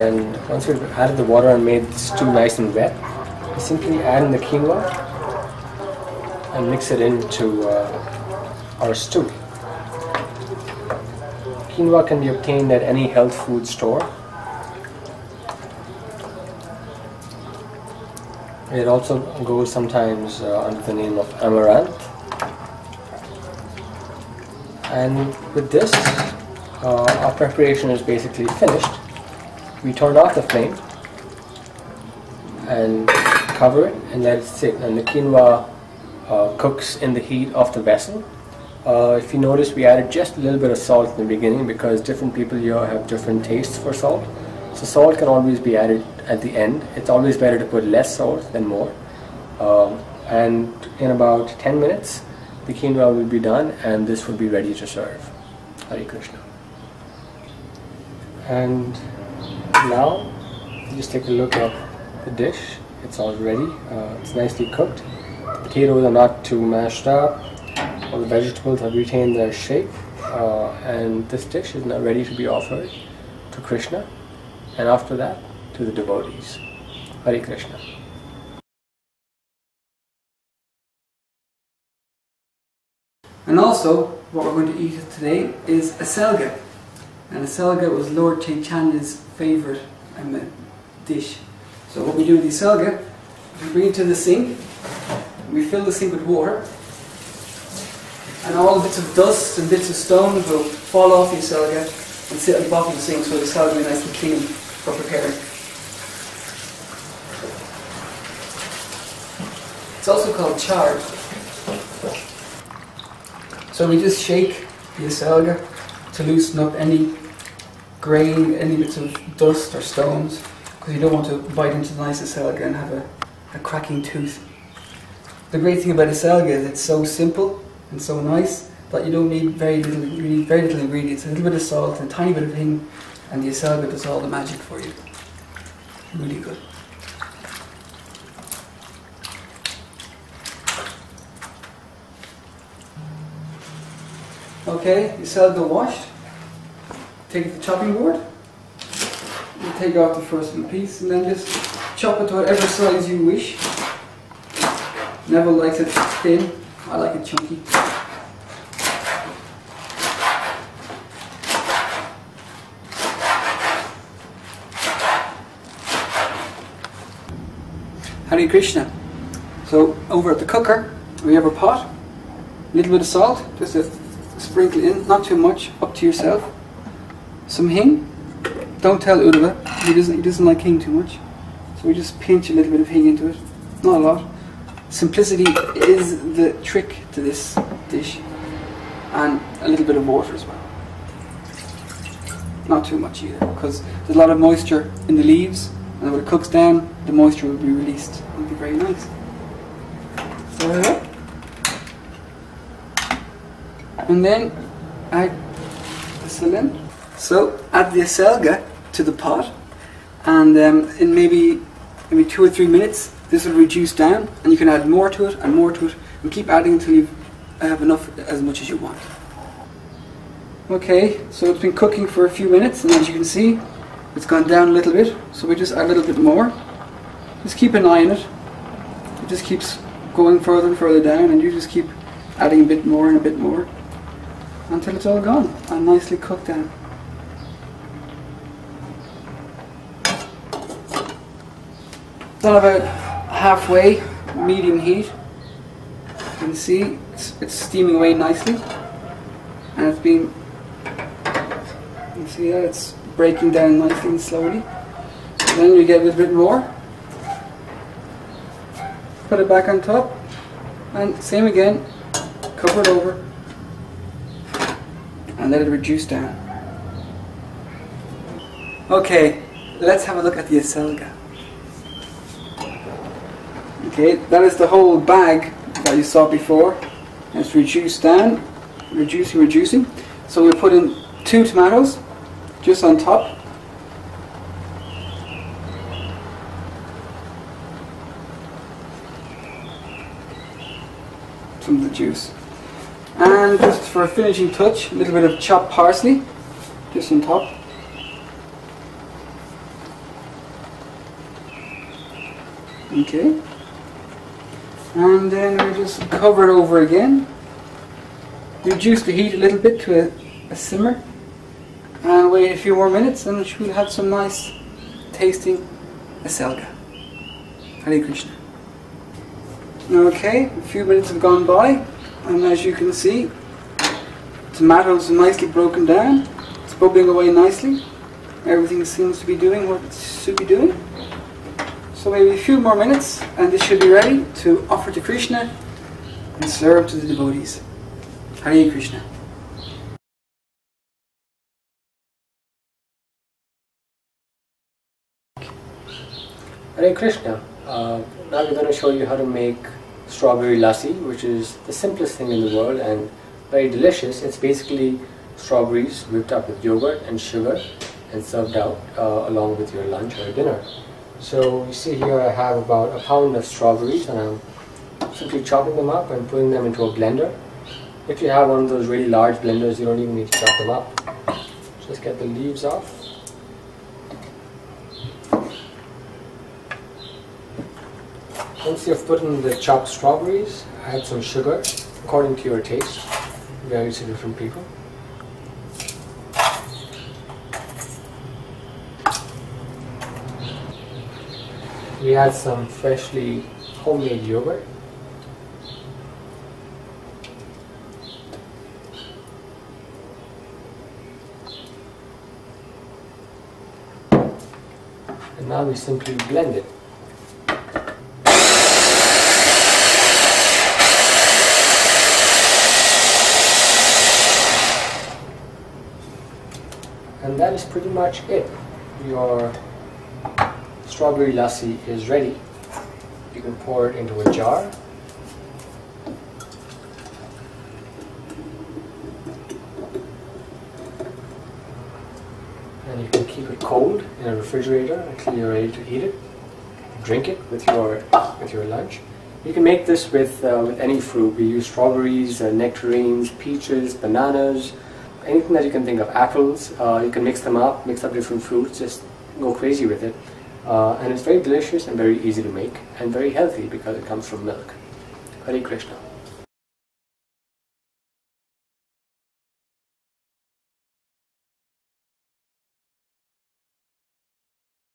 And once we've added the water and made the stew nice and wet, we simply add in the quinoa and mix it into our stew. Quinoa can be obtained at any health food store. It also goes sometimes under the name of amaranth. And with this, our preparation is basically finished. We turn off the flame and cover it and let it sit, and the quinoa cooks in the heat of the vessel. If you notice, we added just a little bit of salt in the beginning because different people here have different tastes for salt. So salt can always be added at the end. It's always better to put less salt than more. And in about 10 minutes, the quinoa will be done and this will be ready to serve. Hare Krishna. And now, just take a look at the dish. It's all ready. It's nicely cooked. The potatoes are not too mashed up. All the vegetables have retained their shape. And this dish is now ready to be offered to Krishna. And after that, to the devotees. Hare Krishna. And also, what we're going to eat today is Acelga. And Acelga was Lord Chaitanya's favourite dish. So what we do with the Acelga, we bring it to the sink, we fill the sink with water, and all bits of dust and bits of stones will fall off the Acelga and sit at the bottom of the sink, so the Acelga will be nice and clean for preparing. It's also called chard. So we just shake the Acelga to loosen up any grain, any bits of dust or stones, because you don't want to bite into the nice Acelga and have a cracking tooth. The great thing about Acelga is it's so simple and so nice that you don't need very little ingredients. A little bit of salt and a tiny bit of hing, and the Acelga does all the magic for you. Really good. Okay, Acelga washed. Take it to the chopping board. You take off the first little piece and then just chop it to whatever size you wish. Neville likes it thin. I like it chunky. Hare Krishna. So over at the cooker we have a pot, a little bit of salt, just a sprinkle in, not too much, up to yourself. Some hing. Don't tell Uddhava, he doesn't like hing too much. So we just pinch a little bit of hing into it, not a lot. Simplicity is the trick to this dish. And a little bit of water as well. Not too much either, because there's a lot of moisture in the leaves, and when it cooks down, the moisture will be released. It'll be very nice. So, and then add the saline. So add the Acelga to the pot, and in maybe 2 or 3 minutes this will reduce down, and you can add more to it and more to it, and keep adding until you have enough, as much as you want. Okay, so it's been cooking for a few minutes, and as you can see it's gone down a little bit, so we just add a little bit more. Just keep an eye on it. It just keeps going further and further down, and you just keep adding a bit more and a bit more until it's all gone and nicely cooked down. Done about halfway, medium heat. You can see it's steaming away nicely, and it's been, you can see that it's breaking down nicely and slowly. So then you get a little bit more, put it back on top, and same again, cover it over and let it reduce down. Okay, let's have a look at the Acelga. Okay, that is the whole bag that you saw before. It's reduced down, reducing. So we put in 2 tomatoes just on top. Some of the juice. And just for a finishing touch, a little bit of chopped parsley just on top. Okay. And then we just cover it over again. Reduce the heat a little bit to a simmer. And wait a few more minutes and we'll have some nice tasting Acelga. Hare Krishna. Okay, a few minutes have gone by, and as you can see, tomatoes are nicely broken down. It's bubbling away nicely. Everything seems to be doing what it should be doing. So maybe a few more minutes and this should be ready to offer to Krishna and serve to the devotees. Hare Krishna. Hare Krishna. Now we're going to show you how to make strawberry lassi, which is the simplest thing in the world and very delicious. It's basically strawberries whipped up with yogurt and sugar and served out along with your lunch or dinner. So you see here I have about a pound of strawberries and I'm simply chopping them up and putting them into a blender. If you have one of those really large blenders, you don't even need to chop them up. Just get the leaves off. Once you've put in the chopped strawberries, add some sugar according to your taste. Varies to different people. We add some freshly homemade yogurt. And now we simply blend it. And that is pretty much it. Your strawberry lassi is ready. You can pour it into a jar. And you can keep it cold in a refrigerator until you're ready to eat it. Drink it with your lunch. You can make this with any fruit. We use strawberries, nectarines, peaches, bananas, anything that you can think of, apples. You can mix them up, mix up different fruits, just go crazy with it. And it's very delicious and very easy to make and very healthy because it comes from milk. Hare Krishna.